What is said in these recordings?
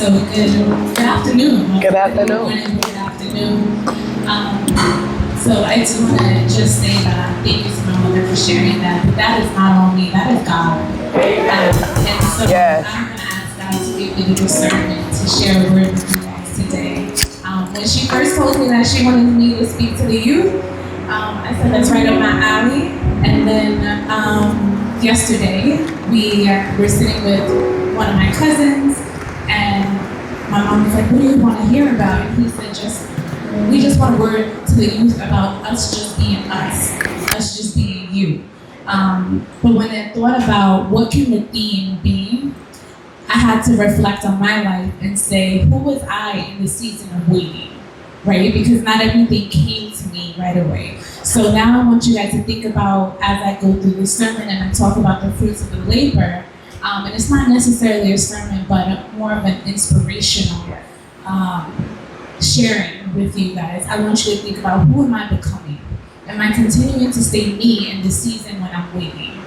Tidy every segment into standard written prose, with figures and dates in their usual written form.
So good afternoon. Good afternoon. Good morning, good afternoon. So I just want to just say that thank you to my mother for sharing that. But that is not on me. That is God. And so Yes. I'm going to ask God to give me the discernment to share a word with you guys today. When she first told me that she wanted me to speak to the youth, I said that's right up my alley. And then yesterday we were sitting with one of my cousins, and my mom was like, "What do you want to hear about?" And he said, we just want a word to the youth about us just being us just being you." But when I thought about what can the theme be, I had to reflect on my life and say, who was I in the season of waiting, right? Because not everything came to me right away. So now I want you guys to think about, as I go through the sermon and I talk about the fruits of the labor, and it's not necessarily a sermon, but more of an inspirational sharing with you guys. I want you to think about, who am I becoming? Am I continuing to stay me in the season when I'm waiting?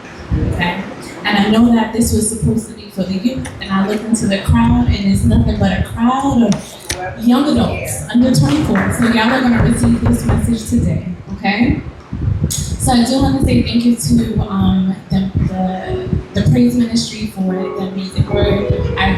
Okay? And I know that this was supposed to be for the youth, and I look into the crowd, and it's nothing but a crowd of young adults under 24. So y'all are going to receive this message today, okay? So I do want to say thank you to the praise ministry for the amazing word. I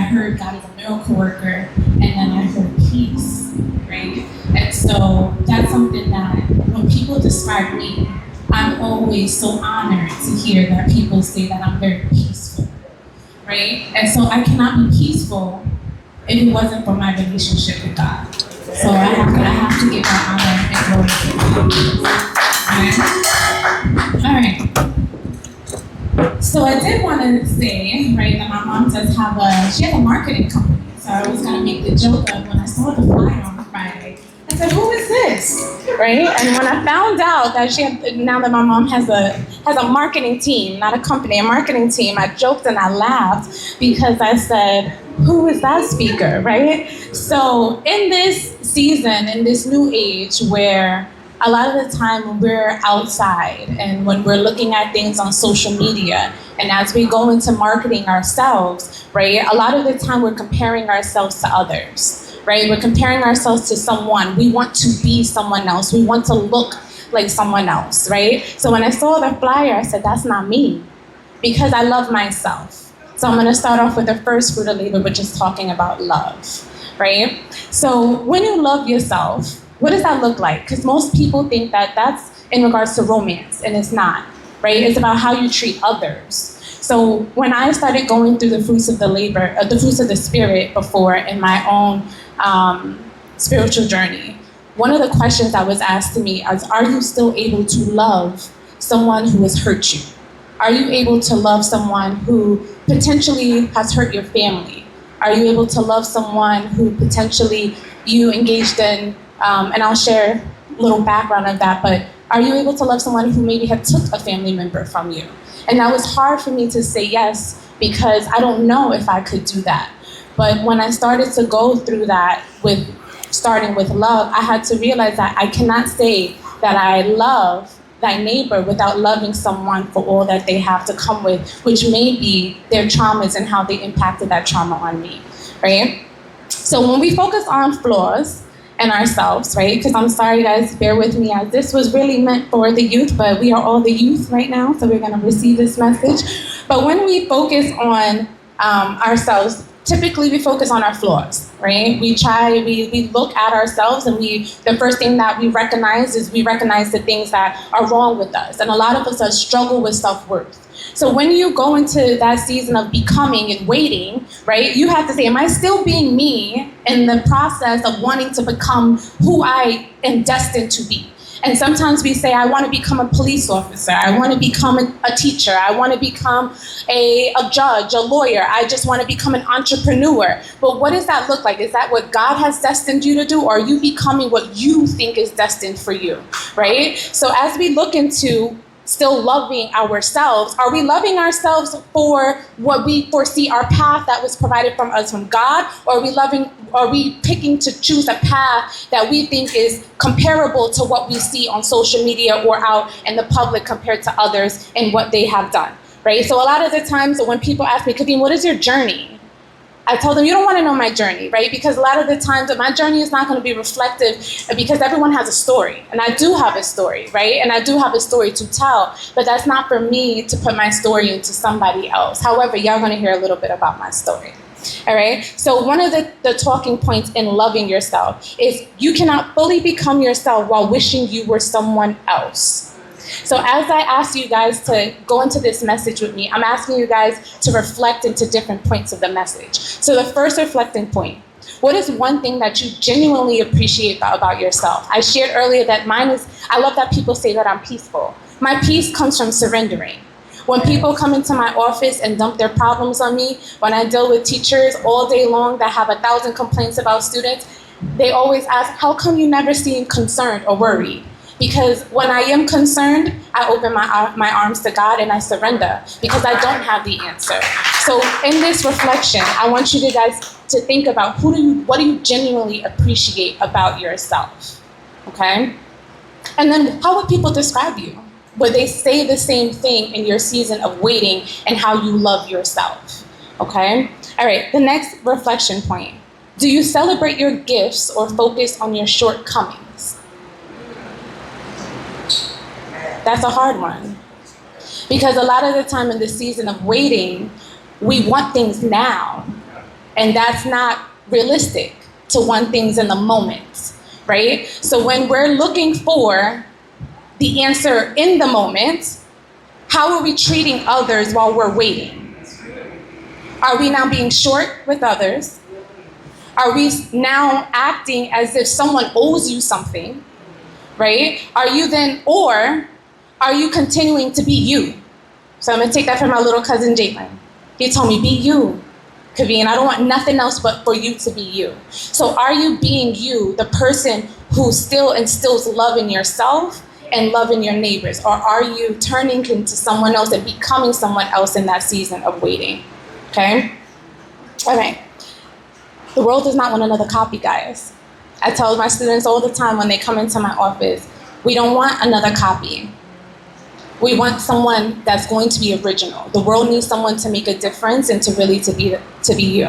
heard God is a miracle worker, and then I heard peace, right? And so that's something that when people describe me, I'm always so honored to hear that people say that I'm very peaceful, right? And so I cannot be peaceful if it wasn't for my relationship with God. So I have to give that honor and glory to God. All right. So I did want to say, right, that my mom does have she has a marketing company. So I was going to make the joke of, when I saw the flyer on Friday, I said, who is this? Right? And when I found out that now that my mom has a marketing team, not a company, a marketing team, I joked and I laughed because I said, who is that speaker, right? So in this season, in this new age where a lot of the time when we're outside and when we're looking at things on social media, and as we go into marketing ourselves, right, a lot of the time we're comparing ourselves to others, right? We're comparing ourselves to someone. We want to be someone else. We want to look like someone else, right? So when I saw the flyer, I said, that's not me, because I love myself. So I'm going to start off with the first fruit of labor, which is talking about love, right? So when you love yourself, what does that look like? Because most people think that that's in regards to romance, and it's not, right? It's about how you treat others. So when I started going through the fruits of the labor, the fruits of the spirit before in my own spiritual journey, one of the questions that was asked to me is, are you still able to love someone who has hurt you? Are you able to love someone who potentially has hurt your family? Are you able to love someone who potentially you engaged in, and I'll share a little background of that, but are you able to love someone who maybe had took a family member from you? And that was hard for me to say yes, because I don't know if I could do that. But when I started to go through that with starting with love, I had to realize that I cannot say that I love thy neighbor without loving someone for all that they have to come with, which may be their traumas and how they impacted that trauma on me, right? So when we focus on flaws and ourselves, right? Because I'm sorry, guys, bear with me, as this was really meant for the youth, but we are all the youth right now, so we're going to receive this message. But when we focus on ourselves, typically we focus on our flaws, right? We look at ourselves, and the first thing that we recognize the things that are wrong with us. And a lot of us struggle with self-worth. So when you go into that season of becoming and waiting, right, you have to say, am I still being me in the process of wanting to become who I am destined to be? And sometimes we say, I want to become a police officer. I want to become a teacher. I want to become a judge, a lawyer. I just want to become an entrepreneur. But what does that look like? Is that what God has destined you to do? Or are you becoming what you think is destined for you, right? So as we look into still loving ourselves, are we loving ourselves for what we foresee our path that was provided from us from God? Or are we picking to choose a path that we think is comparable to what we see on social media or out in the public compared to others and what they have done, right? So a lot of the times when people ask me, Kadeen, what is your journey? I told them, you don't want to know my journey, right? Because a lot of the times my journey is not going to be reflective because everyone has a story. And I do have a story, right? And I do have a story to tell, but that's not for me to put my story into somebody else. However, y'all going to hear a little bit about my story. All right. So one of the talking points in loving yourself is you cannot fully become yourself while wishing you were someone else. So as I ask you guys to go into this message with me, I'm asking you guys to reflect into different points of the message. So the first reflecting point, what is one thing that you genuinely appreciate about yourself? I shared earlier that mine is, I love that people say that I'm peaceful. My peace comes from surrendering. When people come into my office and dump their problems on me, when I deal with teachers all day long that have 1,000 complaints about students, they always ask, how come you never seem concerned or worried? Because when I am concerned, I open my arms to God and I surrender because I don't have the answer. So in this reflection, I want you guys to think about what do you genuinely appreciate about yourself, okay? And then how would people describe you? Would they say the same thing in your season of waiting and how you love yourself, okay? All right, the next reflection point. Do you celebrate your gifts or focus on your shortcomings? That's a hard one. Because a lot of the time in the season of waiting, we want things now. And that's not realistic to want things in the moment, right? So when we're looking for the answer in the moment, how are we treating others while we're waiting? Are we now being short with others? Are we now acting as if someone owes you something, right? Are you continuing to be you? So I'm gonna take that from my little cousin Jalen. He told me, be you, Kaveen. I don't want nothing else but for you to be you. So are you being you, the person who still instills love in yourself and love in your neighbors? Or are you turning into someone else and becoming someone else in that season of waiting? Okay? All right. The world does not want another copy, guys. I tell my students all the time when they come into my office, we don't want another copy. We want someone that's going to be original. The world needs someone to make a difference and to really to be you.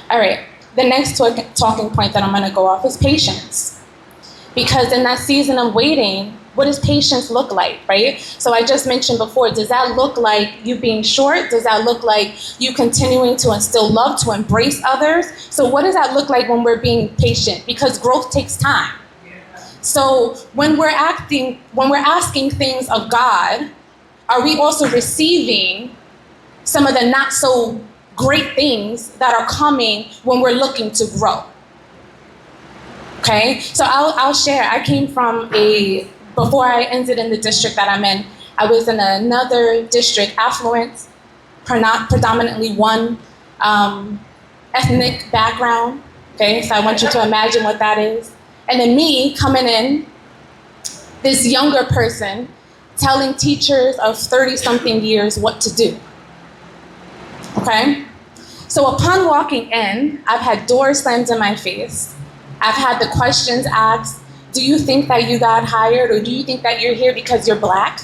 All right, the next talking point that I'm gonna go off is patience. Because in that season of waiting, what does patience look like, right? So I just mentioned before, does that look like you being short? Does that look like you continuing to instill love, to embrace others? So what does that look like when we're being patient? Because growth takes time. So when we're asking things of God, are we also receiving some of the not so great things that are coming when we're looking to grow? Okay, so I'll share. I came from before I ended in the district that I'm in, I was in another district, affluent, predominantly one ethnic background. Okay, so I want you to imagine what that is. And then me coming in, this younger person telling teachers of 30-something years what to do. Okay? So upon walking in, I've had doors slammed in my face. I've had the questions asked, do you think that you got hired, or do you think that you're here because you're Black?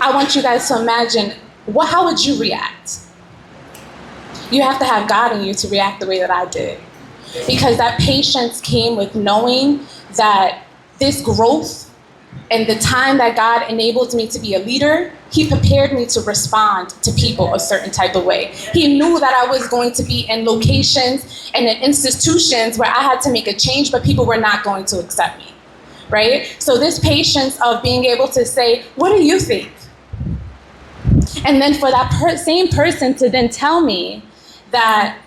I want you guys to imagine, how would you react? You have to have God in you to react the way that I did. Because that patience came with knowing that this growth and the time that God enabled me to be a leader, he prepared me to respond to people a certain type of way. He knew that I was going to be in locations and in institutions where I had to make a change, but people were not going to accept me, right? So this patience of being able to say, what do you think? And then for that same person to then tell me that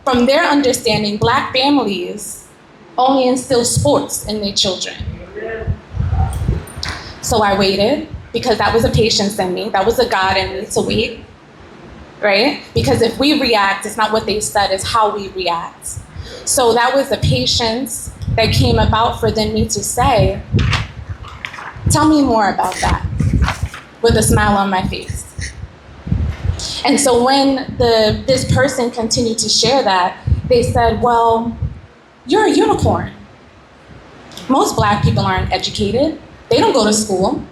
from their understanding, Black families only instill sports in their children. So I waited, because that was a patience in me. That was a God in me to wait, right? Because if we react, it's not what they said, it's how we react. So that was the patience that came about for them me to say, tell me more about that, with a smile on my face. And so when this person continued to share that, they said, well, you're a unicorn. Most Black people aren't educated. They don't go to school.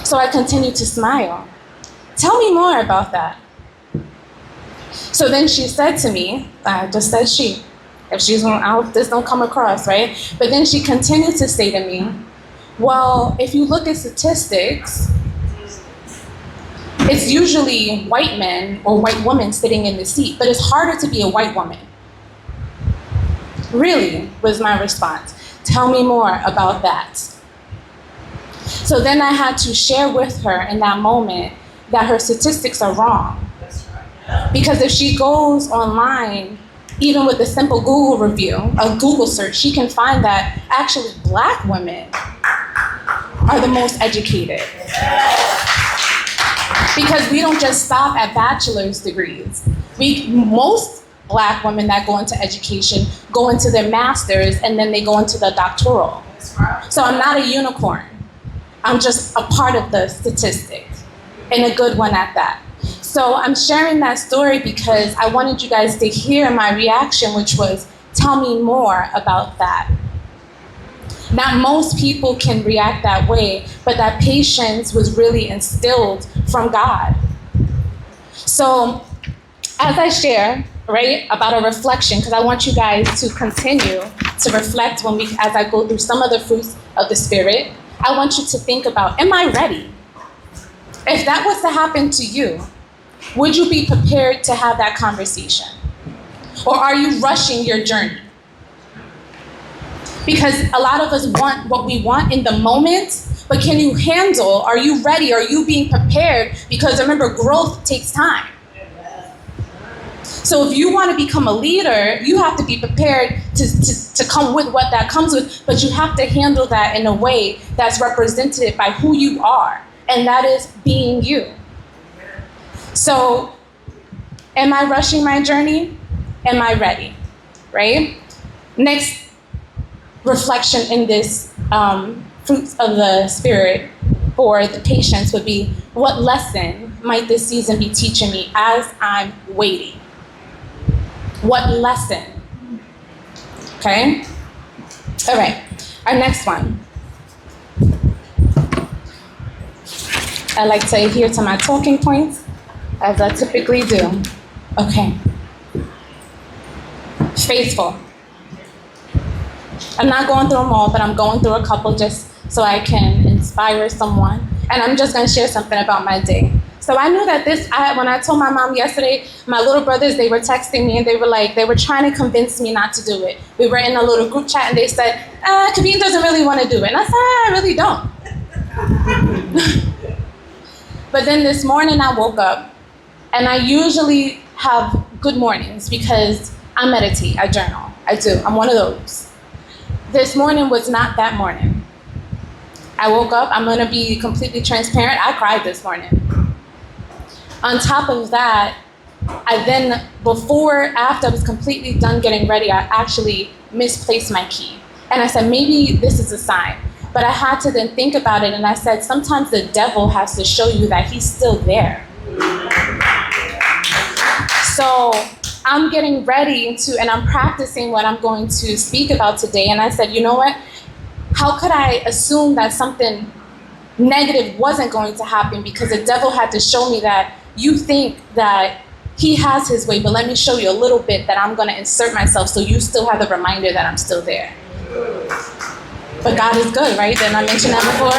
So I continued to smile. Tell me more about that. So then she said to me, I just said she, if she's going, I hope this don't come across, right? But then she continued to say to me, well, if you look at statistics, it's usually white men or white women sitting in the seat, but it's harder to be a white woman. Really, was my response. Tell me more about that. So then I had to share with her in that moment that her statistics are wrong. Because if she goes online, even with a simple Google review, a Google search, she can find that actually Black women are the most educated. Because we don't just stop at bachelor's degrees. Most Black women that go into education go into their master's and then they go into the doctoral. So I'm not a unicorn. I'm just a part of the statistic, and a good one at that. So I'm sharing that story because I wanted you guys to hear my reaction, which was, tell me more about that. Not most people can react that way, but that patience was really instilled from God. So as I share, right, about a reflection, because I want you guys to continue to reflect as I go through some of the fruits of the Spirit, I want you to think about, am I ready? If that was to happen to you, would you be prepared to have that conversation? Or are you rushing your journey? Because a lot of us want what we want in the moment, but can you handle, are you ready? Are you being prepared? Because remember, growth takes time. So if you want to become a leader, you have to be prepared to come with what that comes with, but you have to handle that in a way that's represented by who you are, and that is being you. So am I rushing my journey? Am I ready? Right? Next reflection in this fruits of the Spirit for the patience would be, what lesson might this season be teaching me as I'm waiting? What lesson? Okay? All right, our next one. I like to adhere to my talking points, as I typically do. Okay. Faithful. I'm not going through them all, but I'm going through a couple just so I can inspire someone. And I'm just going to share something about my day. So I knew that when I told my mom yesterday, my little brothers, they were texting me and they were trying to convince me not to do it. We were in a little group chat and they said, Kaveen doesn't really want to do it. And I said, I really don't. But then this morning I woke up, and I usually have good mornings because I meditate, I journal, I do. I'm one of those. This morning was not that morning. I woke up, I'm gonna be completely transparent, I cried this morning. On top of that, after I was completely done getting ready, I actually misplaced my key. And I said, maybe this is a sign. But I had to then think about it, and I said, sometimes the devil has to show you that he's still there. So I'm getting ready and I'm practicing what I'm going to speak about today. And I said, you know what? How could I assume that something negative wasn't going to happen? Because the devil had to show me that you think that he has his way, but let me show you a little bit that I'm going to insert myself so you still have the reminder that I'm still there. But God is good, right? Didn't I mention that before?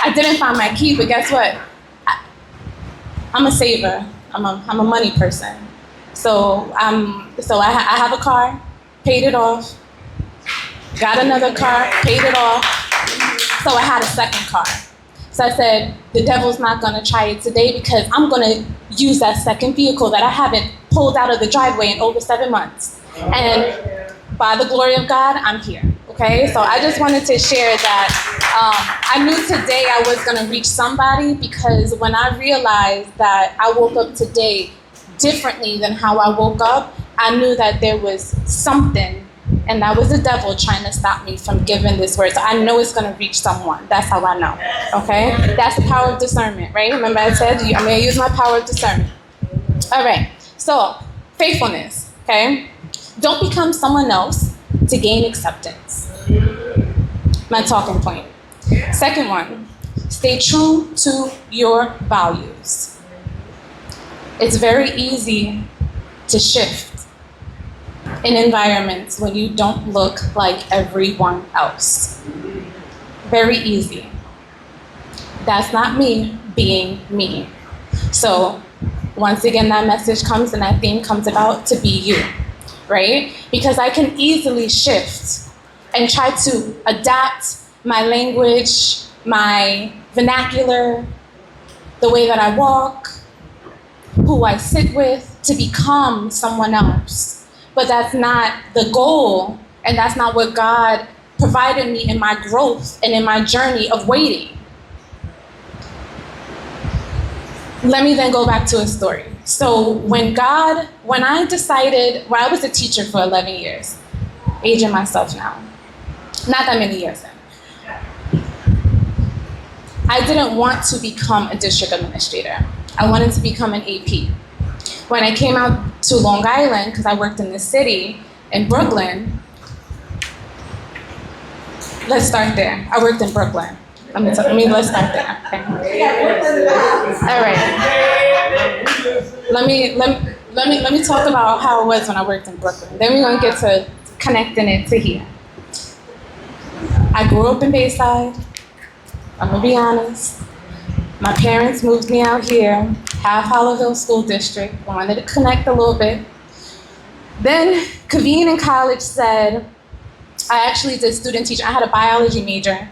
I didn't find my key, but guess what? I'm a saver. I'm a money person. So I have a car, paid it off. Got another car, paid it off. So I had a second car. So I said, the devil's not gonna try it today because I'm gonna use that second vehicle that I haven't pulled out of the driveway in over 7 months. And by the glory of God, I'm here, okay? So I just wanted to share that I knew today I was gonna reach somebody, because when I realized that I woke up today differently than how I woke up, I knew that there was something, and that was the devil trying to stop me from giving this word. So I know it's gonna reach someone. That's how I know, okay? That's the power of discernment, right? Remember I said I'm gonna use my power of discernment. All right, so faithfulness, okay? Don't become someone else to gain acceptance. My talking point. Second one, stay true to your values. It's very easy to shift in environments when you don't look like everyone else. Very easy. That's not me being me. So once again, that message comes and that theme comes about to be you, right? Because I can easily shift and try to adapt my language, my vernacular, the way that I walk, who I sit with, to become someone else. But that's not the goal, and that's not what God provided me in my growth and in my journey of waiting. Let me then go back to a story. So when I decided, I was a teacher for 11 years, aging myself now, not that many years in. I didn't want to become a district administrator. I wanted to become an AP. When I came out to Long Island, because I worked in the city, in Brooklyn, let's start there. I worked in Brooklyn. Let's start there. Okay. All right. Let me talk about how it was when I worked in Brooklyn. Then we're gonna get to connecting it to here. I grew up in Bayside. I'm gonna be honest. My parents moved me out here, half Hollow Hill School District. Wanted to connect a little bit. Then Kaveen in college said, I actually did student teaching. I had a biology major.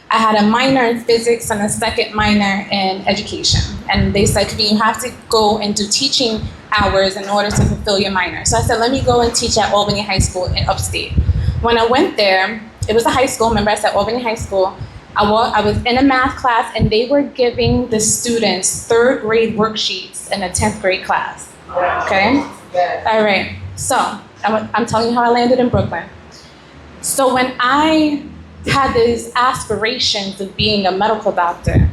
I had a minor in physics and a second minor in education. And they said, Kaveen, you have to go and do teaching hours in order to fulfill your minor. So I said, let me go and teach at Albany High School in upstate. When I went there, it was a high school. Remember, I said Albany High School. I was in a math class, and they were giving the students third grade worksheets in a 10th grade class. Okay? All right. So I'm telling you how I landed in Brooklyn. So when I had these aspirations of being a medical doctor,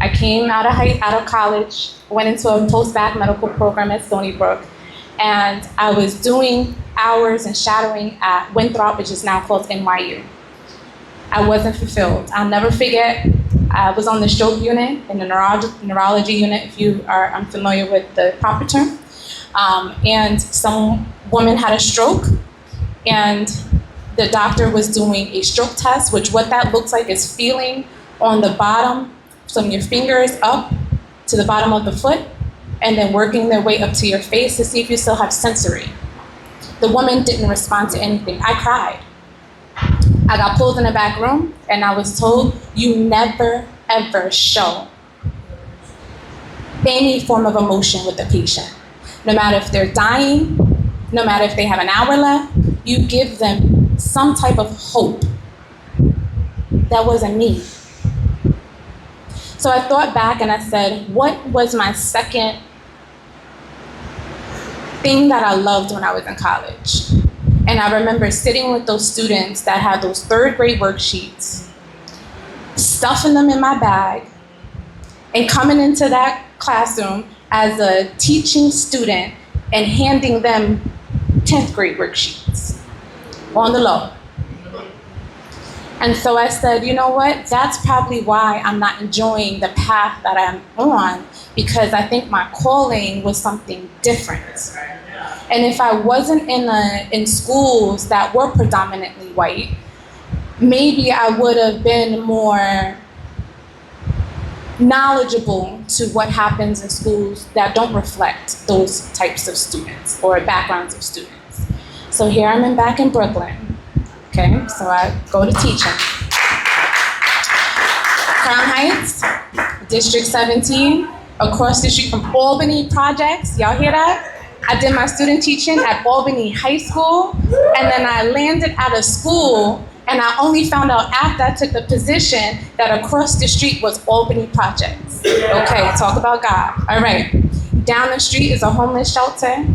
I came out of college, went into a post-bac medical program at Stony Brook, and I was doing hours and shadowing at Winthrop, which is now called NYU. I wasn't fulfilled. I'll never forget, I was on the stroke unit, in the neurology unit, if you are unfamiliar with the proper term. And some woman had a stroke, and the doctor was doing a stroke test, which what that looks like is feeling on the bottom, from your fingers up to the bottom of the foot, and then working their way up to your face to see if you still have sensory. The woman didn't respond to anything. I cried. I got pulled in the back room, and I was told, you never, ever show any form of emotion with the patient. No matter if they're dying, no matter if they have an hour left, you give them some type of hope. That wasn't me. So I thought back and I said, what was my second thing that I loved when I was in college? And I remember sitting with those students that had those third grade worksheets, stuffing them in my bag, and coming into that classroom as a teaching student and handing them 10th grade worksheets on the low. And so I said, you know what? That's probably why I'm not enjoying the path that I'm on, because I think my calling was something different. And if I wasn't in schools that were predominantly white, maybe I would have been more knowledgeable to what happens in schools that don't reflect those types of students or backgrounds of students. So here I'm back in Brooklyn. Okay, so I go to teaching. Crown Heights, District 17, across the street from Albany Projects. Y'all hear that? I did my student teaching at Albany High School, and then I landed out of school, and I only found out after I took the position that across the street was Albany Projects. Okay, talk about God. All right, down the street is a homeless shelter,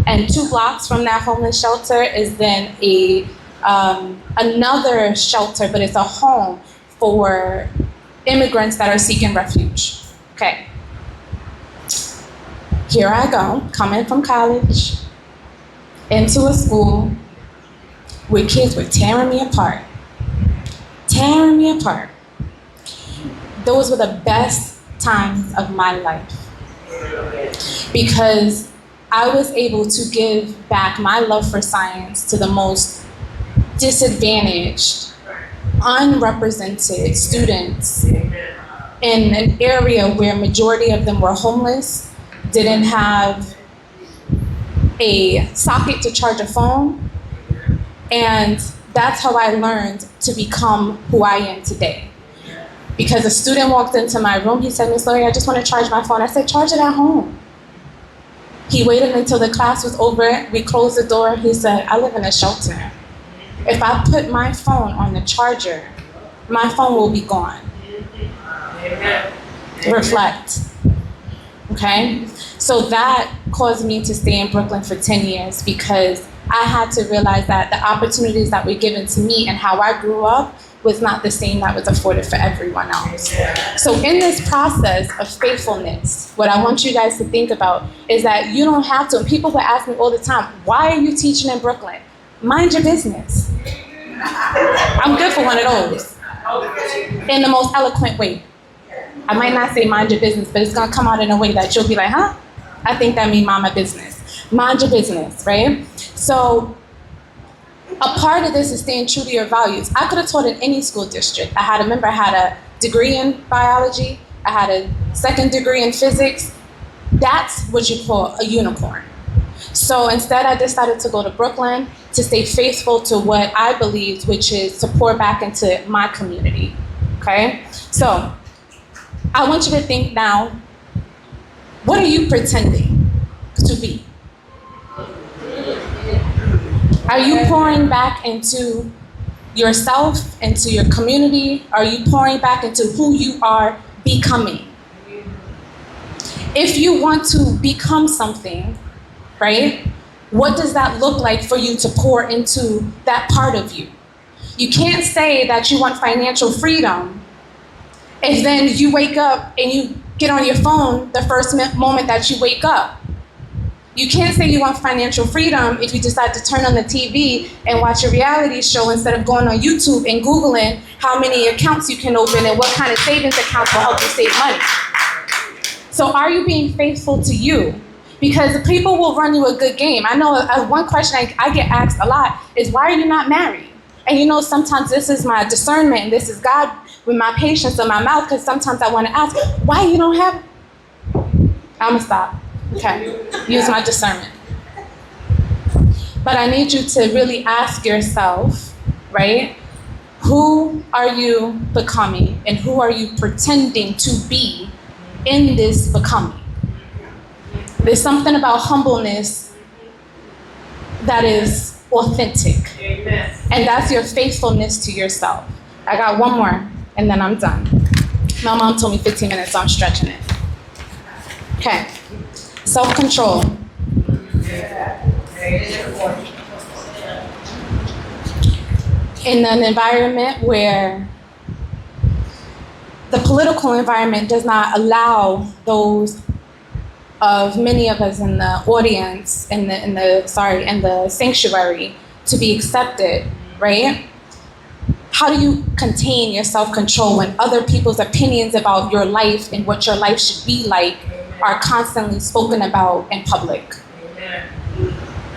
and 2 blocks from that homeless shelter is then another shelter, but it's a home for immigrants that are seeking refuge. Okay. Here I go, coming from college, into a school where kids were tearing me apart. Tearing me apart. Those were the best times of my life. because I was able to give back my love for science to the most disadvantaged, unrepresented students in an area where majority of them were homeless, didn't have a socket to charge a phone, and that's how I learned to become who I am today. Because a student walked into my room, he said, "Miss Lori, I just want to charge my phone." I said, "Charge it at home." He waited until the class was over, we closed the door, he said, "I live in a shelter. If I put my phone on the charger, my phone will be gone." Reflect. Okay? So that caused me to stay in Brooklyn for 10 years because I had to realize that the opportunities that were given to me and how I grew up was not the same that was afforded for everyone else. So in this process of faithfulness, what I want you guys to think about is that you don't have to, and people will ask me all the time, "Why are you teaching in Brooklyn?" Mind your business. I'm good for one of those. In the most eloquent way. I might not say mind your business, but it's gonna come out in a way that you'll be like, "Huh? I think that means mind my business." Mind your business, right? So a part of this is staying true to your values. I could have taught in any school district. I had a degree in biology. I had a second degree in physics. That's what you call a unicorn. So instead, I decided to go to Brooklyn to stay faithful to what I believed, which is to pour back into my community, okay? So I want you to think now, what are you pretending to be? Are you pouring back into yourself, into your community? Are you pouring back into who you are becoming? If you want to become something, right, what does that look like for you to pour into that part of you? You can't say that you want financial freedom if then you wake up and you get on your phone the first moment that you wake up. You can't say you want financial freedom if you decide to turn on the TV and watch a reality show instead of going on YouTube and Googling how many accounts you can open and what kind of savings accounts will help you save money. So are you being faithful to you? Because people will run you a good game. I know one question I get asked a lot is, why are you not married? And you know, sometimes this is my discernment and this is God with my patience in my mouth, because sometimes I want to ask, why you don't have? I'm gonna stop. Okay, use my discernment. But I need you to really ask yourself, right? Who are you becoming and who are you pretending to be in this becoming? There's something about humbleness that is authentic. Amen. And that's your faithfulness to yourself. I got one more and then I'm done. My mom told me 15 minutes, so I'm stretching it. Okay. Self-control. In an environment where the political environment does not allow those of many of us in the audience, in the sanctuary, to be accepted, right? How do you contain your self-control when other people's opinions about your life and what your life should be like are constantly spoken about in public?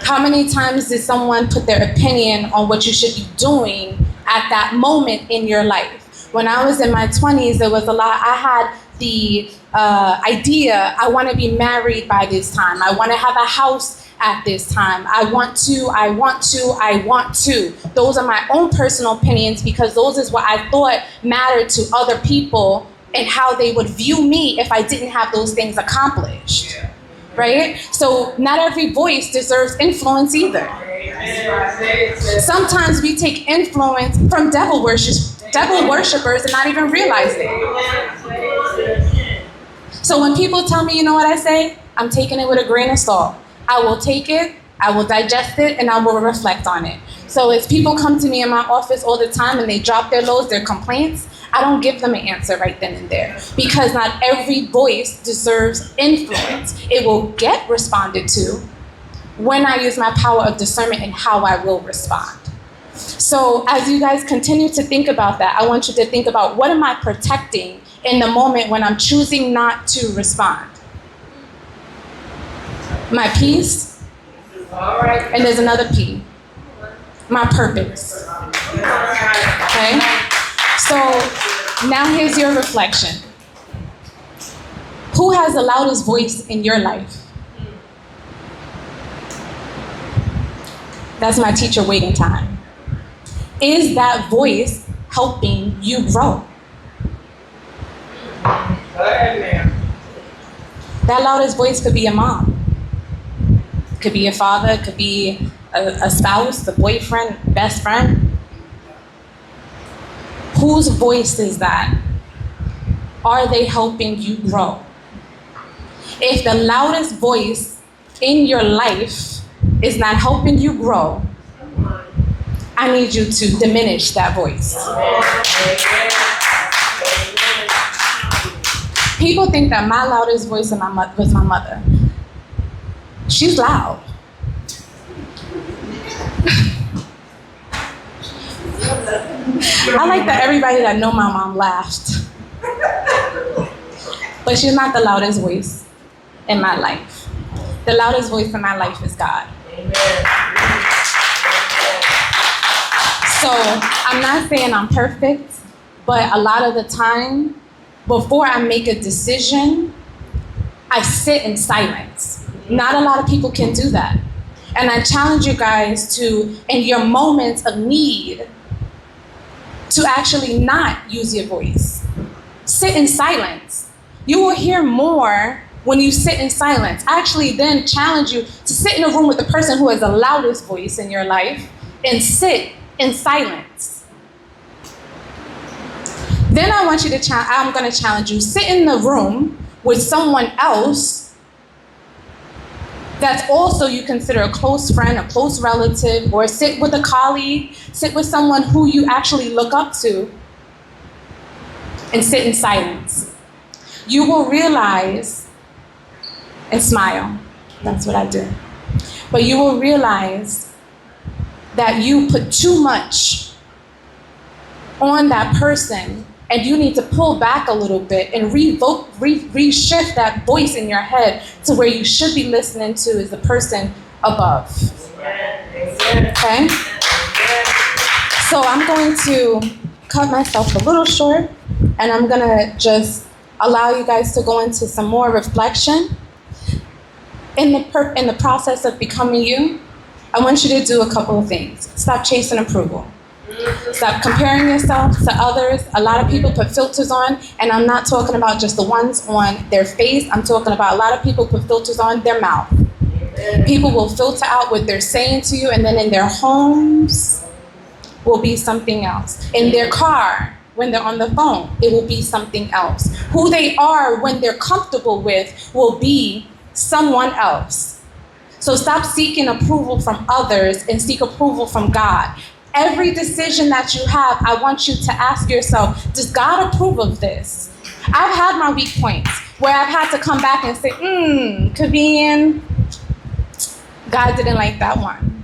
How many times did someone put their opinion on what you should be doing at that moment in your life? When I was in my 20s, there was a lot. I had the idea, I want to be married by this time. I want to have a house at this time. I want to. Those are my own personal opinions because those is what I thought mattered to other people and how they would view me if I didn't have those things accomplished, right? So not every voice deserves influence either. Sometimes we take influence from devil worshipers and not even realize it. So when people tell me, you know what I say? I'm taking it with a grain of salt. I will take it, I will digest it, and I will reflect on it. So as people come to me in my office all the time and they drop their loads, their complaints, I don't give them an answer right then and there because not every voice deserves influence. It will get responded to when I use my power of discernment and how I will respond. So as you guys continue to think about that, I want you to think about, what am I protecting in the moment when I'm choosing not to respond? My peace. And there's another P. My purpose. Okay? So now here's your reflection. Who has the loudest voice in your life? That's my teacher waiting time. Is that voice helping you grow? That loudest voice could be a mom. Could be a father, could be a spouse, a boyfriend, best friend. Whose voice is that? Are they helping you grow? If the loudest voice in your life is not helping you grow, I need you to diminish that voice. People think that my loudest voice was my mother. She's loud. I like that everybody that know my mom laughed. But she's not the loudest voice in my life. The loudest voice in my life is God. So I'm not saying I'm perfect, but a lot of the time, before I make a decision, I sit in silence. Not a lot of people can do that. And I challenge you guys to, in your moments of need, to actually not use your voice. Sit in silence. You will hear more when you sit in silence. I actually then challenge you to sit in a room with the person who has the loudest voice in your life and sit in silence. Then I want you to, I'm going to challenge you, sit in the room with someone else that's also you consider a close friend, a close relative, or sit with a colleague, sit with someone who you actually look up to, and sit in silence. You will realize, and smile, that's what I do, but you will realize that you put too much on that person, and you need to pull back a little bit and reshift that voice in your head to where you should be listening to is the person above. Okay? So I'm going to cut myself a little short, and I'm going to just allow you guys to go into some more reflection. In the process of becoming you, I want you to do a couple of things. Stop chasing approval. Stop comparing yourself to others. A lot of people put filters on, and I'm not talking about just the ones on their face. I'm talking about a lot of people put filters on their mouth. People will filter out what they're saying to you, and then in their homes will be something else. In their car, when they're on the phone, it will be something else. Who they are when they're comfortable with will be someone else. So stop seeking approval from others and seek approval from God. Every decision that you have, I want you to ask yourself, does God approve of this? I've had my weak points where I've had to come back and say, Kavian, God didn't like that one.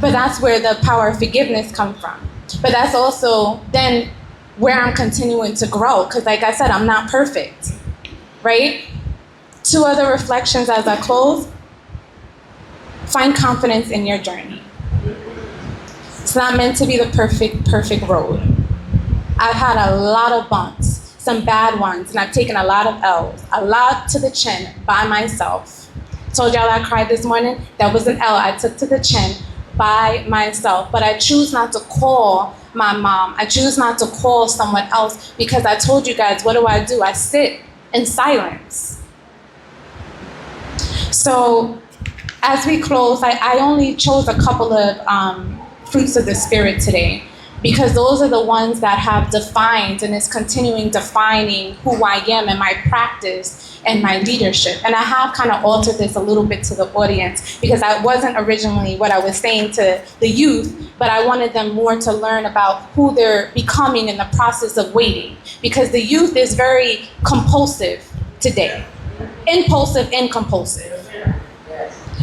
But that's where the power of forgiveness comes from. But that's also then where I'm continuing to grow. Because like I said, I'm not perfect, right? 2 other reflections as I close. Find confidence in your journey. It's not meant to be the perfect road. I've had a lot of bumps, some bad ones, and I've taken a lot of L's, a lot to the chin by myself. Told y'all I cried this morning. That was an L I took to the chin by myself. But I choose not to call my mom. I choose not to call someone else because I told you guys, what do? I sit in silence. So as we close, I only chose a couple of fruits of the Spirit today because those are the ones that have defined and is continuing defining who I am in my practice and my leadership. And I have kind of altered this a little bit to the audience because I wasn't originally what I was saying to the youth, but I wanted them more to learn about who they're becoming in the process of waiting, because the youth is very compulsive today, impulsive and compulsive.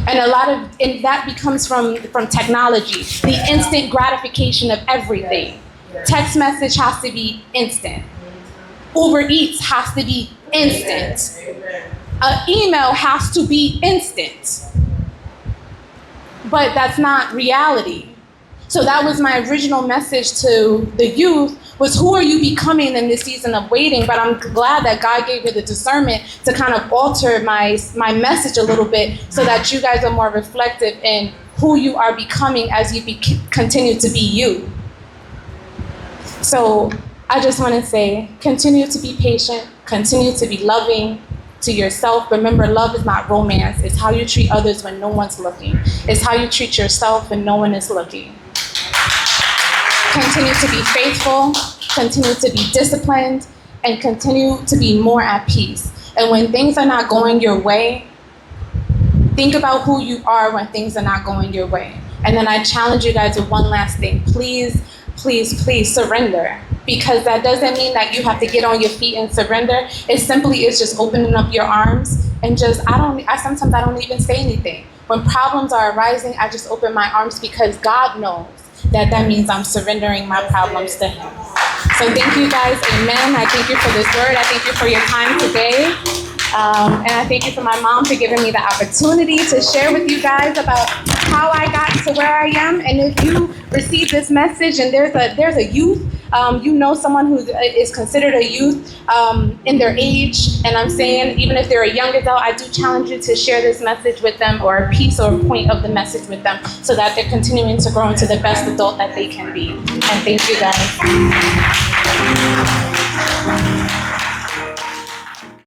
And that becomes from technology, the instant gratification of everything. Text message has to be instant. Uber Eats has to be instant. An email has to be instant, but that's not reality. So that was my original message to the youth, was who are you becoming in this season of waiting? But I'm glad that God gave me the discernment to kind of alter my message a little bit so that you guys are more reflective in who you are becoming as you continue to be you. So I just want to say, continue to be patient, continue to be loving to yourself. Remember, love is not romance. It's how you treat others when no one's looking. It's how you treat yourself when no one is looking. Continue to be faithful, continue to be disciplined, and continue to be more at peace. And when things are not going your way, think about who you are when things are not going your way. And then I challenge you guys with one last thing. Please, please, please surrender. Because that doesn't mean that you have to get on your feet and surrender. It simply is just opening up your arms and sometimes I don't even say anything. When problems are arising, I just open my arms because God knows that means I'm surrendering my problems to Him. So thank you guys, amen. I thank you for this word. I thank you for your time today. And I thank you for my mom for giving me the opportunity to share with you guys about how I got to where I am. And if you receive this message and there's a youth, you know someone who is considered a youth in their age, and I'm saying even if they're a young adult, I do challenge you to share this message with them, or a piece or a point of the message with them, so that they're continuing to grow into the best adult that they can be. And thank you guys.